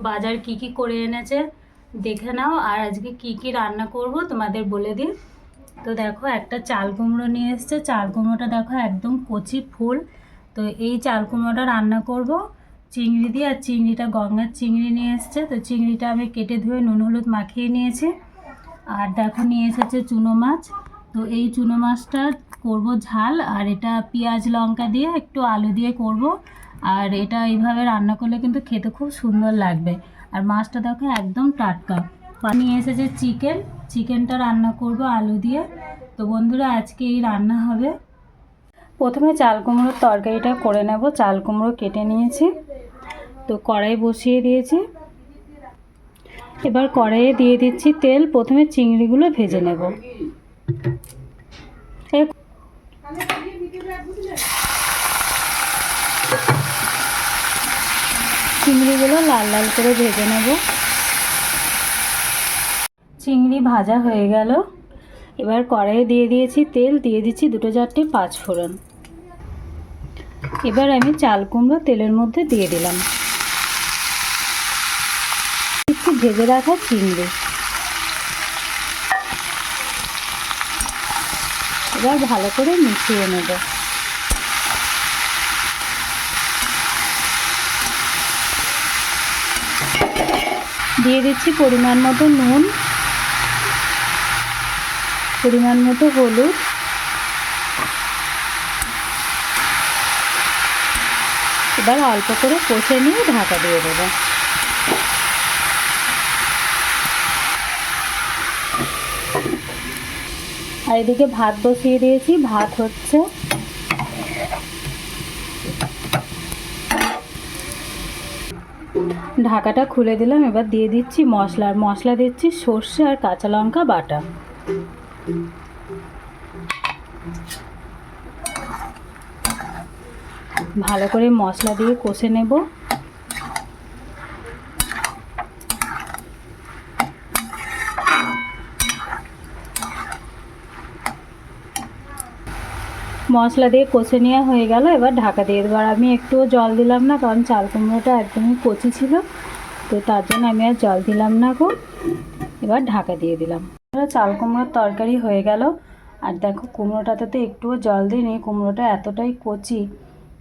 বাজার কি কি করে এনেছে দেখে নাও। আর আজকে কি কি রান্না করব তোমাদের বলে দিই। তো দেখো একটা চাল কুমড়ো নিয়ে এসছে, চাল কুমড়োটা দেখো একদম কচি ফুল। তো এই চাল কুমড়োটা রান্না করব চিংড়ি দিয়ে। আর চিংড়িটা গঙ্গার চিংড়ি নিয়ে এসছে, তো চিংড়িটা আমি কেটে ধুয়ে নুন হলুদ মাখিয়ে নিয়েছি। আর দেখো নিয়ে এসেছে চুনো মাছ। তো এই চুনো মাছটা করব ঝাল, আর এটা পেঁয়াজ লঙ্কা দিয়ে একটু আলু দিয়ে করব। আর এটা এইভাবে রান্না করলে কিন্তু খেতে খুব সুন্দর লাগবে। আর মাছটা দেখো একদম টাটকা। নিয়ে এসেছে চিকেন, চিকেনটা রান্না করব আলু দিয়ে। তো বন্ধুরা আজকে এই রান্না হবে। প্রথমে চাল কুমড়োর তরকারিটা করে নেব। চাল কুমড়ো কেটে নিয়েছি, তো কড়াই বসিয়ে দিয়েছি। এবার কড়াইয়ে দিয়ে দিচ্ছি তেল। প্রথমে চিংড়িগুলো ভেজে নেব। চিংড়িগুলো লাল লাল করে ভেজে নেব। চিংড়ি ভাজা হয়ে গেল। এবার কড়াইয়ে দিয়ে দিয়েছি তেল, দিয়ে দিচ্ছি 2-4টে পাঁচফোড়ন। এবার আমি চাল কুমড়ো তেলের মধ্যে দিয়ে দিলাম। একটু ভেজে রাখা চিংড়ি এবার ভালো করে মিশিয়ে নেব। দিয়ে দিচ্ছি পরিমাণ মতো নুন, পরিমাণ মতো হলুদ, এবার অল্প করে কষে নিয়ে ঢাকা দিয়ে দেব। আর এদিকে ভাত বসিয়ে দিয়েছি, ভাত হচ্ছে। ঢাকাটা খুলে দিলাম। এবার দিয়ে দিচ্ছি মশলা দিচ্ছি সর্ষে আর কাঁচা লঙ্কা বাটা। ভালো করে মশলা দিয়ে কষে নেব। মশলা দিয়ে কষে নেওয়া হয়ে গেল। এবার ঢাকা দিয়ে দেবো। আর আমি একটুও জল দিলাম না, কারণ চাল কুমড়োটা একদমই কচি ছিল, তো তার জন্য আমি আর জল দিলাম না গো। এবার ঢাকা দিয়ে দিলাম। চাল কুমড়োর তরকারি হয়ে গেল। আর দেখো কুমড়োটাতে তো একটুও জল দিইনি, কুমড়োটা এতটাই কচি,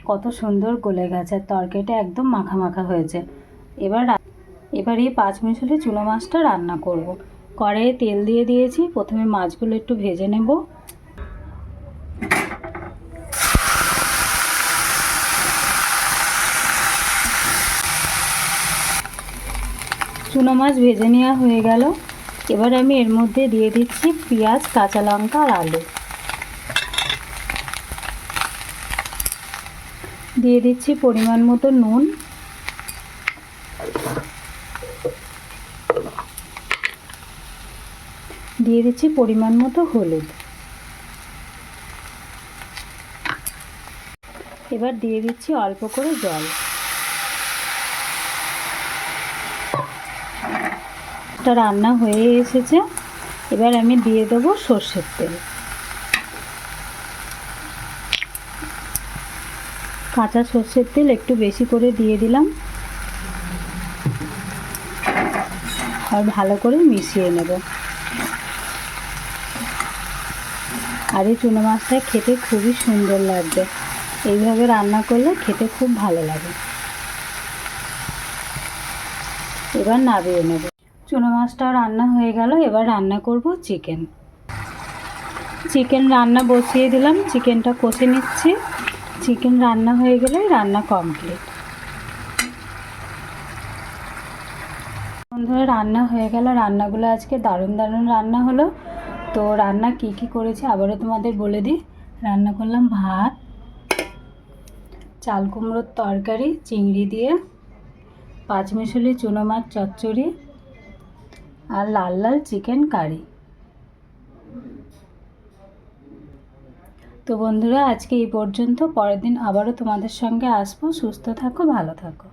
কত সুন্দর গলে গেছে। আর তরকারিটা একদম মাখা মাখা হয়েছে। এবার এই 5 মিশালি চুনো মাছটা রান্না করব। কড়াইয়ে তেল দিয়ে দিয়েছি। প্রথমে মাছগুলো একটু ভেজে নেব। চুনো মাছ ভেজে নেওয়া হয়ে গেল। এবার আমি এর মধ্যে দিয়ে দিচ্ছি পেঁয়াজ, কাঁচা লঙ্কা আর আলু। দিয়ে দিচ্ছি পরিমাণ মতো নুন, দিয়ে দিচ্ছি পরিমাণ মতো হলুদ। এবার দিয়ে দিচ্ছি অল্প করে জল। এটা রান্না হয়ে এসেছে। এবার আমি দিয়ে দেবো সর্ষের তেল। কাঁচা সর্ষের তেল একটু বেশি করে দিয়ে দিলাম। আর ভালো করে মিশিয়ে নেব। আর এই চুনো মাছটা খেতে খুবই সুন্দর লাগবে। এইভাবে রান্না করলে খেতে খুব ভালো লাগে। এবার নামিয়ে নেব। চুনো মাছটা রান্না হয়ে গেল। এবার রান্না করব চিকেন। চিকেন রান্না বসিয়ে দিলাম। চিকেনটা কষে নিচ্ছি। চিকেন রান্না হয়ে গেলে রান্না কমপ্লিট। বন্ধুরা রান্না হয়ে গেল। রান্নাগুলো আজকে দারুণ দারুণ রান্না হলো। তো রান্না কি কি করেছি আবারও তোমাদের বলে দিই। রান্না করলাম ভাত, চাল কুমড়োর তরকারি চিংড়ি দিয়ে, 5 মিশালি চুনো মাছ চচ্চড়ি, আর লাল লাল চিকেন কারি। তো বন্ধুরা আজকে এই পর্যন্ত। পরের দিন আবারও তোমাদের সঙ্গে আসবো। সুস্থ থাকো, ভালো থাকো।